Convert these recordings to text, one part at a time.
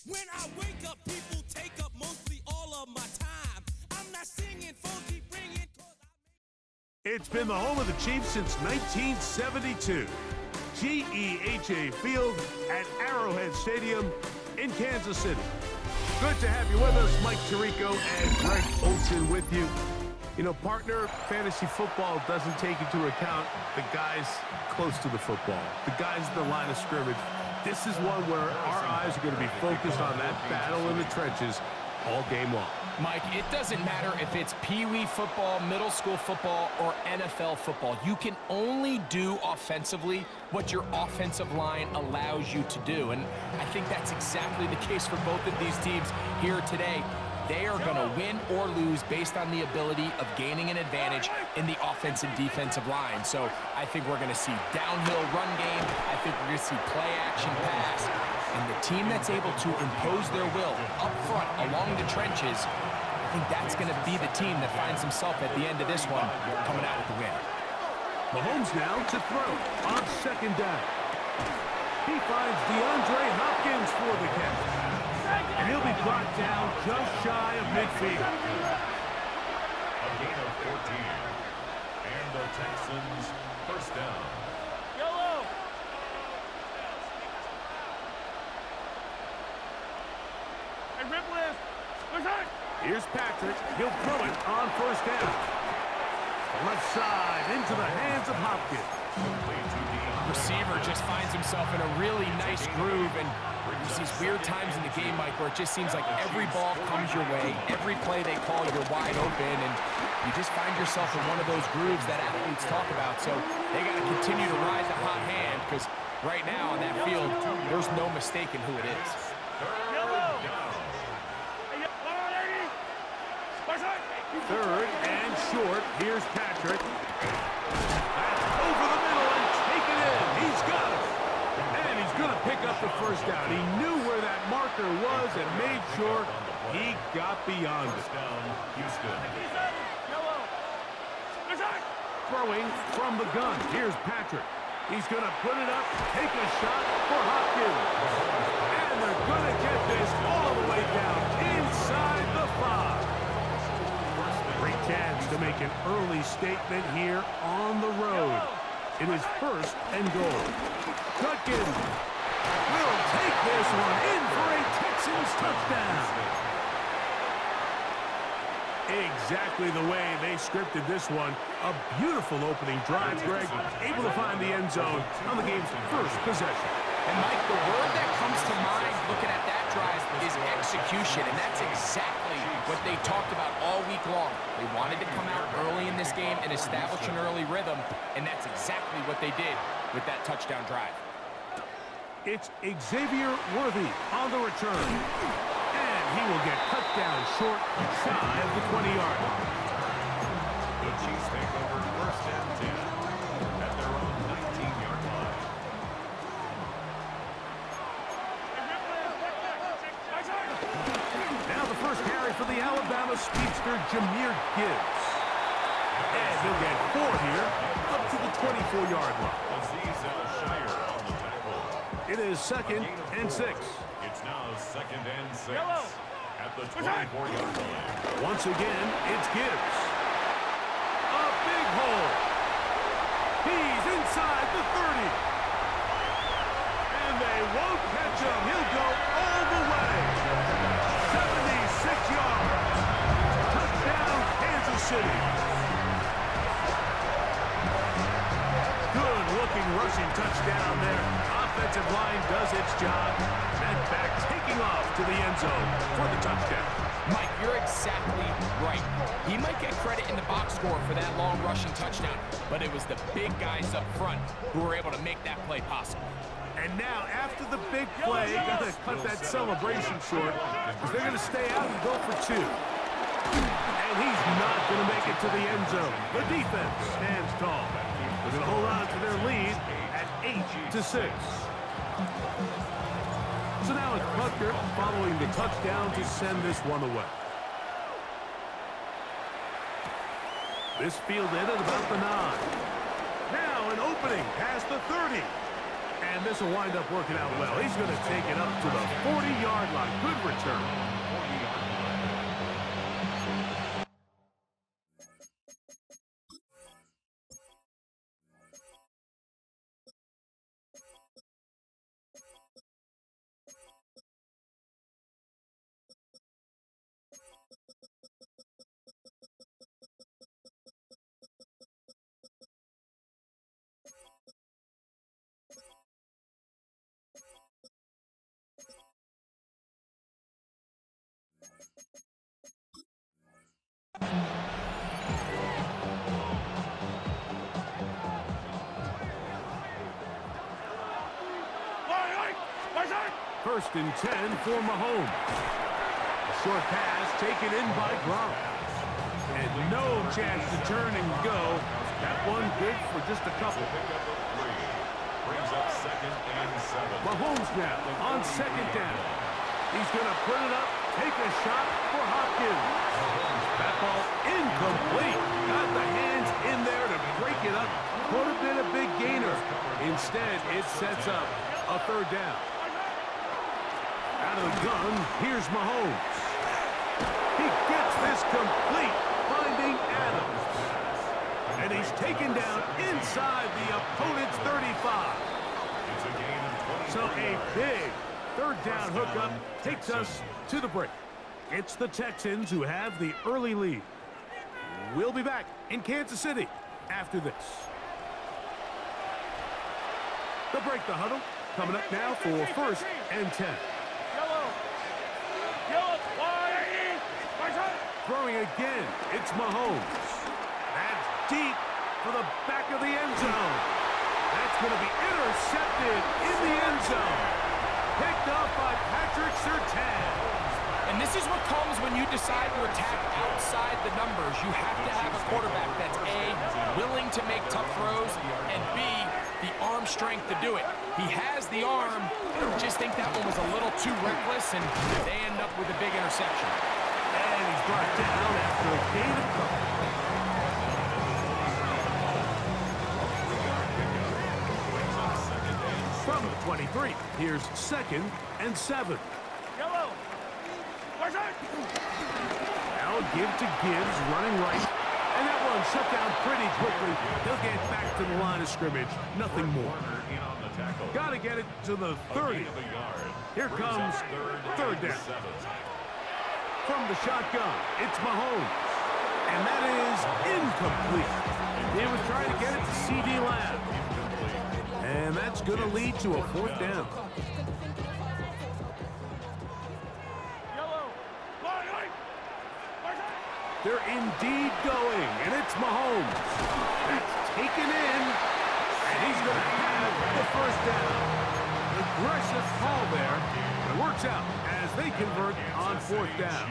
When I wake up, people take up mostly all of my time. I'm not singing funky, ringing. It's been the home of the Chiefs since 1972. GEHA Field at Arrowhead Stadium in Kansas City. Good to have you with us. Mike Tirico and Greg Olsen with you. You know, partner, fantasy football doesn't take into account the guys close to the football, the guys in the line of scrimmage. This is one where our eyes are going to be focused on that battle in the trenches all game long. Mike, it doesn't matter if it's Pee-wee football, middle school football, or NFL football. You can only do offensively what your offensive line allows you to do. And I think that's exactly the case for both of these teams here today. They are going to win or lose based on the ability of gaining an advantage in the offense and defensive line. So I think we're going to see downhill run game. I think we're going to see play action pass. And the team that's able to impose their will up front along the trenches, I think that's going to be the team that finds himself at the end of this one coming out with the win. Mahomes now to throw on second down. He finds DeAndre Hopkins for the catch. And he'll be brought down just shy of midfield. A gain of 14. And the Texans first down. Yellow. Hey, rip lift. Here's Patrick. He'll throw it on first down. Left side into the hands of Hopkins. Receiver just finds himself in a really nice groove, and there's these weird times in the game, Mike, where it just seems like every ball comes your way, every play they call, you're wide open, and you just find yourself in one of those grooves that athletes talk about. So they got to continue to ride the hot hand, because right now on that field, there's no mistaking who it is. Third and short. Here's Patrick. That's over the middle and taken in. He's got it. And he's going to pick up the first down. He knew where that marker was and made sure he got beyond it. Throwing from the gun. Here's Patrick. He's going to put it up, take a shot for Hopkins. And they're going to get this all the way down inside the 5. Great chance to make an early statement here on the road. It is first and goal. Judkins will take this one in for a Texans touchdown. Exactly the way they scripted this one. A beautiful opening drive, Greg. Able to find the end zone on the game's first possession. And, Mike, the word that comes to mind looking at that drive is execution, and that's exactly what they talked about all week long. They wanted to come out early in this game and establish an early rhythm, and that's exactly what they did with that touchdown drive. It's Xavier Worthy on the return, and he will get cut down short, shy of the 20-yard line. The Chiefs take over first and 10 at their own 19-yard line. Now the first carry for the Alabama speedster, Jahmyr Gibbs. And he'll get 4 here, up to the 24-yard line. It is second and 6. It's now second and 6 at the 24-yard line. Once again, it's Gibbs. A big hole. He's inside the 30. And they won't catch him. He'll go all the way. 76 yards. Touchdown, Kansas City. Good-looking rushing touchdown there. Offensive line does its job. And back taking off to the end zone for the touchdown. Mike, you're exactly right. He might get credit in the box score for that long rushing touchdown, but it was the big guys up front who were able to make that play possible. And now, after the big play, got to cut that celebration short because they're going to stay out and go for 2. And he's not going to make it to the end zone. The defense stands tall. They're going to hold on to their lead at 8-6. So now it's Butker following the touchdown to send this one away. This fielded at about the 9. Now an opening past the 30. And this will wind up working out well. He's going to take it up to the 40-yard 30-yard line. Good return. 40-yard line. First and 10 for Mahomes. A short pass taken in by Gronk. And no chance to turn and go. That one good for just a couple. Pickup of 3. Brings up 2nd and 7. Mahomes now on 2nd down. He's going to put it up, take a shot for Hopkins. That ball incomplete. Got the hands in there to break it up. Could have been a big gainer. Instead, it sets up a 3rd down. Out of the gun, here's Mahomes. He gets this complete, finding Adams. And he's taken down inside the opponent's 35. It's a gain of 20. So a big 3rd down hookup takes us to the break. It's the Texans who have the early lead. We'll be back in Kansas City after this. The break, the huddle, coming up now for 1st and 10. Throwing again, it's Mahomes. That's deep for the back of the end zone. That's going to be intercepted in the end zone. Picked up by Patrick Surtain. And this is what comes when you decide to attack outside the numbers. You have to have a quarterback that's A, willing to make tough throws, and B, the arm strength to do it. He has the arm, just think that one was a little too reckless, and they end up with a big interception. And he's brought down after a gain of couple. From the 23, here's 2nd and 7. Now a give to Gibbs, running right. And that one shut down pretty quickly. He'll get back to the line of scrimmage. Nothing more. Got to get it to the 30. Here comes 3rd down. From the shotgun, it's Mahomes. And that is incomplete. He was trying to get it to C.D. Lamb. And that's going to lead to a 4th down. They're indeed going, and it's Mahomes. That's taken in, and he's going to have the 1st down. Aggressive call there. It works out as they convert on 4th down.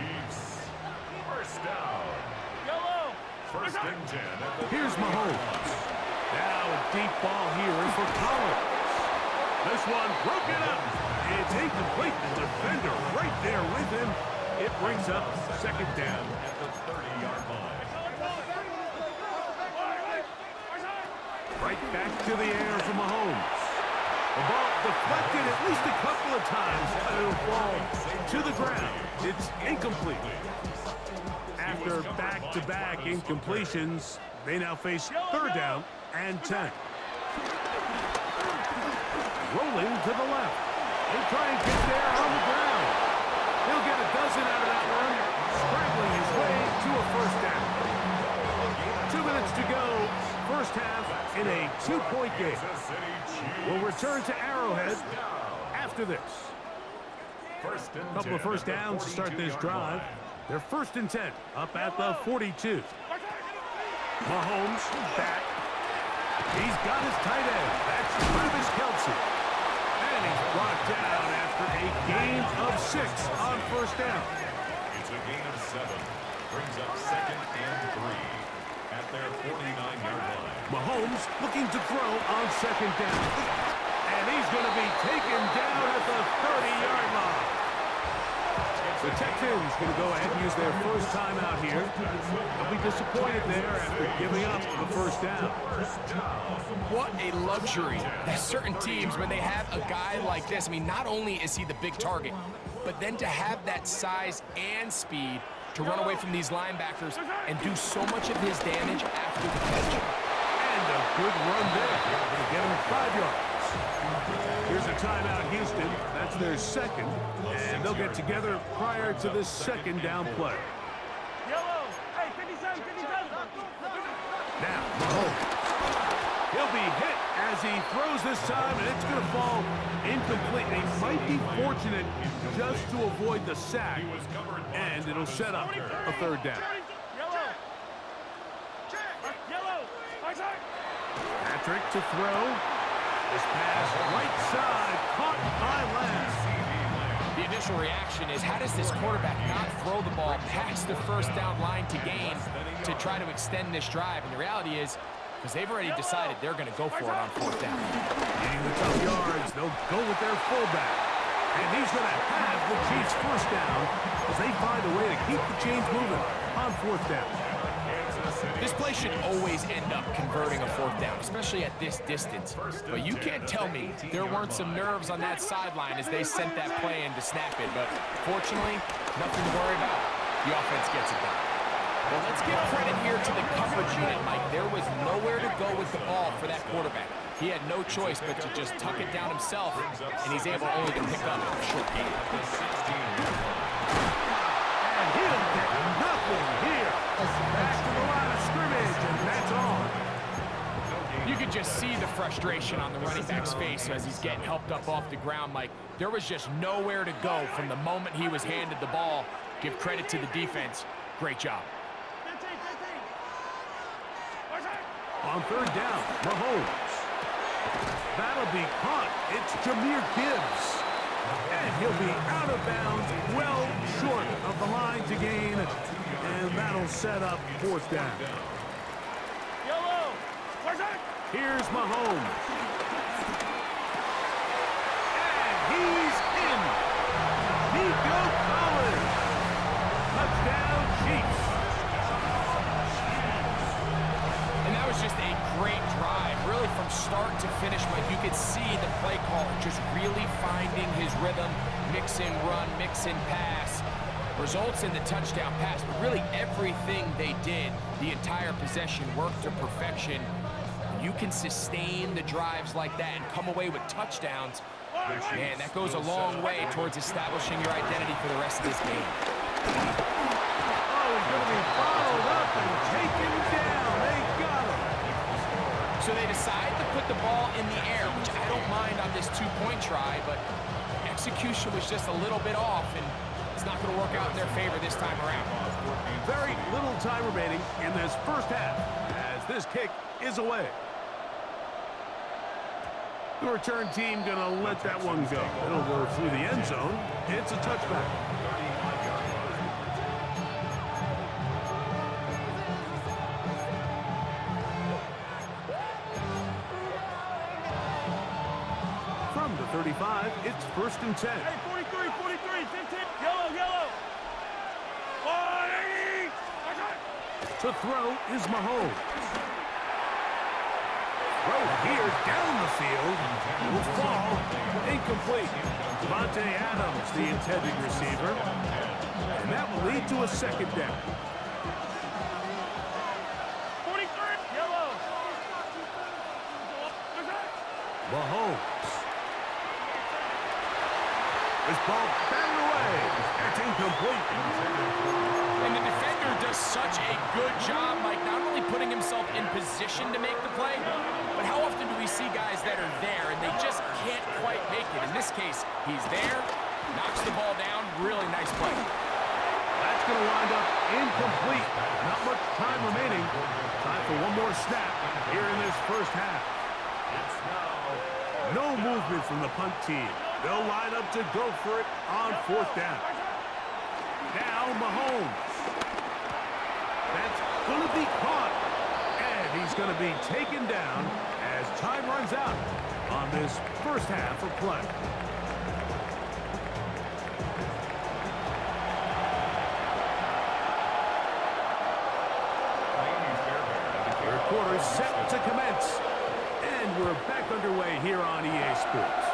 1st down. 1st and 10. Here's Mahomes. Now a deep ball here for Collins. This one broken up. It's incomplete. The defender right there with him. It brings up 2nd down. At the 30-yard line. Right back to the air for Mahomes. The ball deflected at least a couple of times, but it'll fall to the ground. It's incomplete. After back-to-back incompletions, they now face 3rd down and 10. Rolling to the left. He'll try and get there on the ground. He'll get a dozen out of that one, scrambling his way to a 1st down. 2 minutes to go, 1st half in a 2-point game. We'll return to Arrowhead after this. A couple of 1st downs to start this drive. They're 1st and 10, up at the 42. Mahomes back. He's got his tight end. That's Travis Kelce. And he's brought down after a gain of 6 on 1st down. It's a gain of 7. Brings up 2nd and 3 at their 49-yard line. Mahomes looking to throw on 2nd down. And he's going to be taken down at the 30-yard line. The Texans going to go ahead and use their 1st time out here. They'll be disappointed there after giving up the 1st down. What a luxury that certain teams, when they have a guy like this, I mean, not only is he the big target, but then to have that size and speed to run away from these linebackers and do so much of his damage after the catch. And a good run there. Gonna get him 5 yards. Here's a timeout, Houston. That's their second, and they'll get together prior to this second down play. Yellow. Hey, 57, 57. Now, Mahomes. He'll be hit as he throws this time, and it's going to fall incomplete. He might be fortunate just to avoid the sack, and it'll set up a third down. Yellow. Yellow. Patrick to throw. This pass right side, caught by Lamb. The initial reaction is, how does this quarterback not throw the ball past the first down line to gain to try to extend this drive? And the reality is, because they've already decided they're going to go for it on fourth down. Getting the tough yards, they'll go with their fullback. And he's going to have the Chiefs first down as they find a way to keep the chains moving on fourth down. This play should always end up converting a fourth down, especially at this distance. But you can't tell me there weren't some nerves on that sideline as they sent that play in to snap it. But fortunately, nothing to worry about. The offense gets it done. Well, let's give credit here to the coverage unit, Mike. There was nowhere to go with the ball for that quarterback. He had no choice but to just tuck it down himself, and he's able only to pick up a short gain. And he'll get nothing here. Back to the line of scrimmage, and that's all. You could just see the frustration on the running back's face as he's getting helped up off the ground, Mike. There was just nowhere to go from the moment he was handed the ball. Give credit to the defense. Great job. On third down, Mahomes. That'll be caught. It's Jahmyr Gibbs. And he'll be out of bounds, well short of the line to gain. And that'll set up fourth down. Yellow. Here's Mahomes. And he's in. Nico Collins. Touchdown, Chiefs. And that was just a great drive, really from start to finish, Mike. You could see the play caller just really finding his rhythm, mix and run, mix and pass. Results in the touchdown pass, but really everything they did, the entire possession worked to perfection. When you can sustain the drives like that and come away with touchdowns, man, that goes a long way towards establishing your identity for the rest of this game. Oh, he's going to be followed up and taken down. They got him. So they decide to put the ball in the air, which I don't mind on this two-point try, but execution was just a little bit off, and it's not going to work out in their favor this time around. Very little time remaining in this first half as this kick is away. The return team going to let that one go. It'll go through the end zone. It's a touchback. From the 35, it's 1st and 10. Hey, 43, 43, 15. Yellow, yellow. 180. To throw is Mahomes. Throw here down the field. Will fall. Incomplete. Devontae Adams, the intended receiver. And that will lead to a second down. 43. Yellow. Mahomes. This ball batted away. That's incomplete. And the defender does such a good job, Mike, not only putting himself in position to make the play, but how often do we see guys that are there and they just can't quite make it? In this case, he's there, knocks the ball down, really nice play. That's going to wind up incomplete. Not much time remaining. Time for one more snap here in this first half. No movement from the punt team. They'll line up to go for it on fourth down. Now Mahomes. That's going to be caught. And he's going to be taken down as time runs out on this first half of play. Third quarter set to commence. And we're back underway here on EA Sports.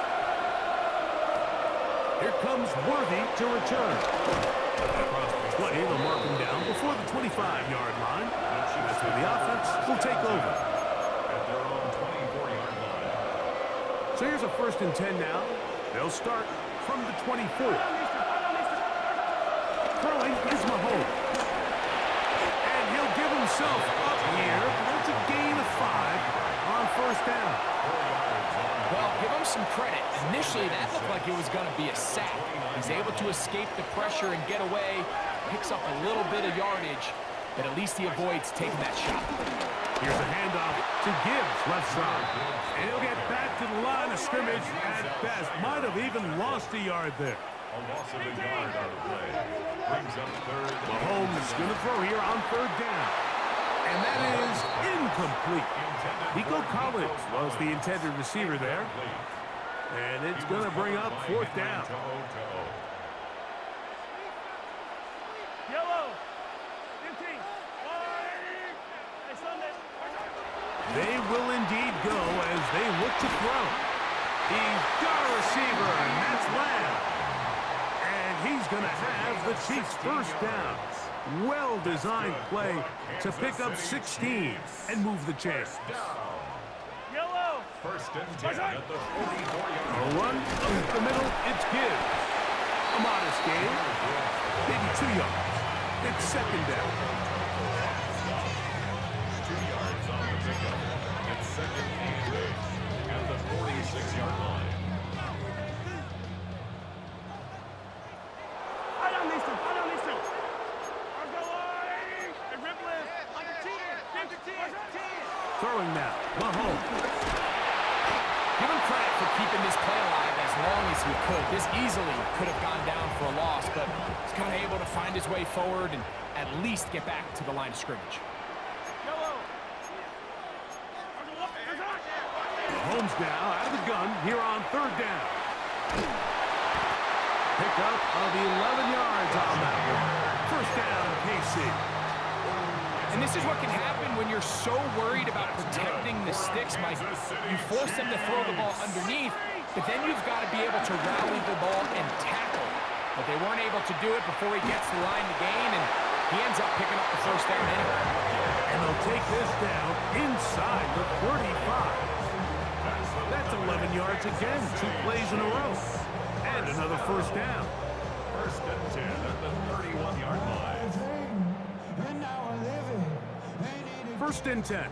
Here comes Worthy to return. Across the 20, they'll mark him down before the 25-yard line. That's where the offense will take over. At their own 24-yard line. So here's a 1st and 10 now. They'll start from the 24. Throwing is Mahomes. And he'll give himself up here. That's a gain of 5 on 1st down. Well, give him some credit. Initially, that looked like it was going to be a sack. He's able to escape the pressure and get away, picks up a little bit of yardage, but at least he avoids taking that shot. Here's a handoff to Gibbs, left side. And he'll get back to the line of scrimmage at best. Might have even lost a yard there. A loss of a yard on the play. Brings up 3rd. Mahomes is going to throw here on 3rd down. And that is incomplete. Nico Collins was the intended receiver there. And it's going to bring up 4th down. Yellow. 15. Hey, Sunday. They will indeed go as they look to throw. He's got a receiver, and that's Lamb. And he's going to have the Chiefs' 1st down. Well-designed play to pick up 16 and move the chains. Yellow. 1st and 10 at the 44-yard line. One up the middle, it's Gibbs. A modest gain, maybe 2 yards. It's 2nd down. 2 yards on the pickup. It's 2nd and 8 at the 46-yard line. I don't need to. I'll go away. Hey, rip lift. 10. Throwing now, Mahomes. Give him credit for keeping this play alive as long as he could. This easily could have gone down for a loss, but he's kind of able to find his way forward and at least get back to the line of scrimmage. Yellow. Mahomes now out of the gun here on 3rd down. Pickup of 11 yards on that one. 1st down, KC. And this is what can happen when you're so worried about protecting the sticks, Mike. You force them to throw the ball underneath, but then you've got to be able to rally the ball and tackle. But they weren't able to do it before he gets the line to gain, and he ends up picking up the 1st down anyway. And they'll take this down inside the 35. That's 11 yards again, 2 plays in a row. And another 1st down. 1st and 10 at the 31-yard line. 1st and 10.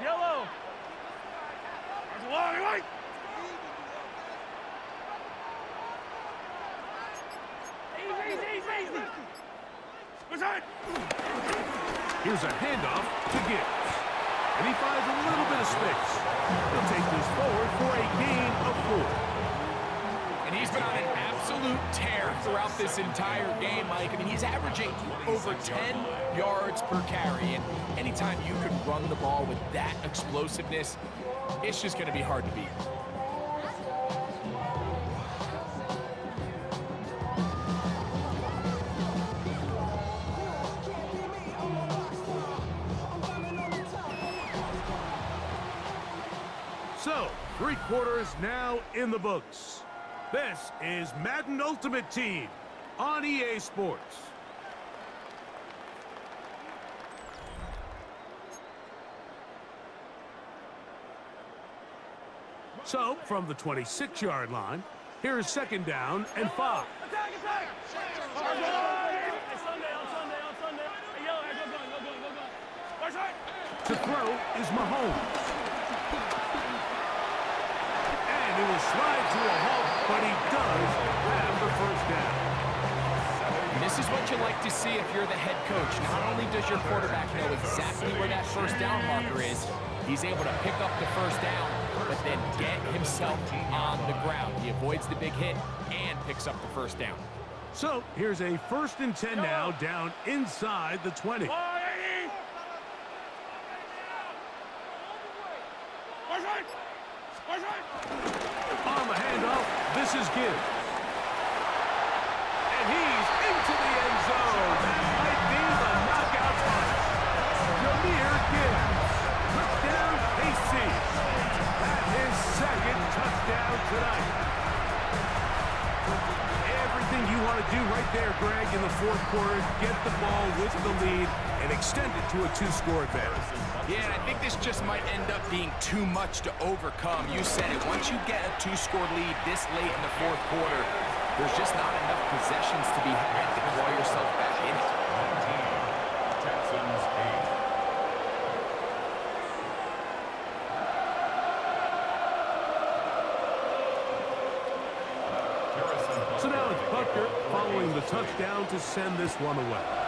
Yellow. Wait. Easy. What's that? Here's a handoff to Gibbs. And he finds a little bit of space. He'll take this forward for a gain of 4. And he's been on an absolute tear throughout this entire game, Mike. I mean, he's averaging over 10 yards per carry. And anytime you can run the ball with that explosiveness, it's just going to be hard to beat. So, 3 quarters now in the books. This is Madden Ultimate Team on EA Sports. So, from the 26-yard line, here's 2nd down and 5. Attack! Hey, Sunday. Hey, yellow. Go. Watch right. To throw is Mahomes. And it will slide to a halt, but he does have the 1st down. And this is what you like to see if you're the head coach. Not only does your quarterback know exactly where that 1st down marker is, he's able to pick up the 1st down, but then get himself on the ground. He avoids the big hit and picks up the 1st down. So here's a 1st and 10 now down inside the 20. On the handoff, this is Gibbs. And he's into the end zone. That might be the knockout punch. Jameer Gibbs. Touchdown, KC. That's his 2nd touchdown tonight. want to do right there, Greg, in the fourth quarter, get the ball with the lead and extend it to a two-score advantage. Yeah, and I think this just might end up being too much to overcome. You said it. Once you get a two-score lead this late in the fourth quarter, there's just not enough possessions to be had to claw yourself back in it. 19, Texans 8. So now it's Butker following the touchdown to send this one away.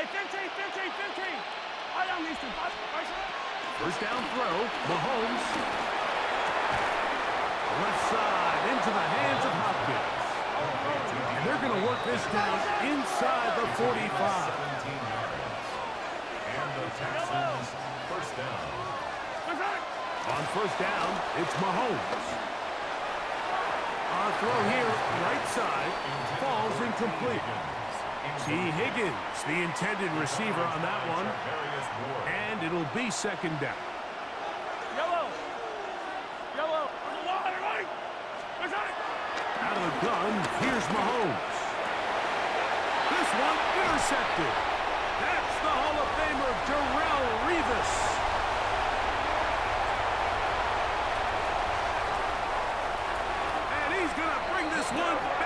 Hey, 15. Eye on these two. First down throw, Mahomes. Left side into the hands of Hopkins. And they're going to work this down inside the 45. 17 yards. And the Texans first down. On first down, it's Mahomes. On throw here, right side, falls incomplete. T. Higgins, the intended receiver on that one. And it'll be second down. Yellow. Out of the gun, here's Mahomes. This one intercepted. That's the Hall of Famer, Darrelle Revis. And he's going to bring this one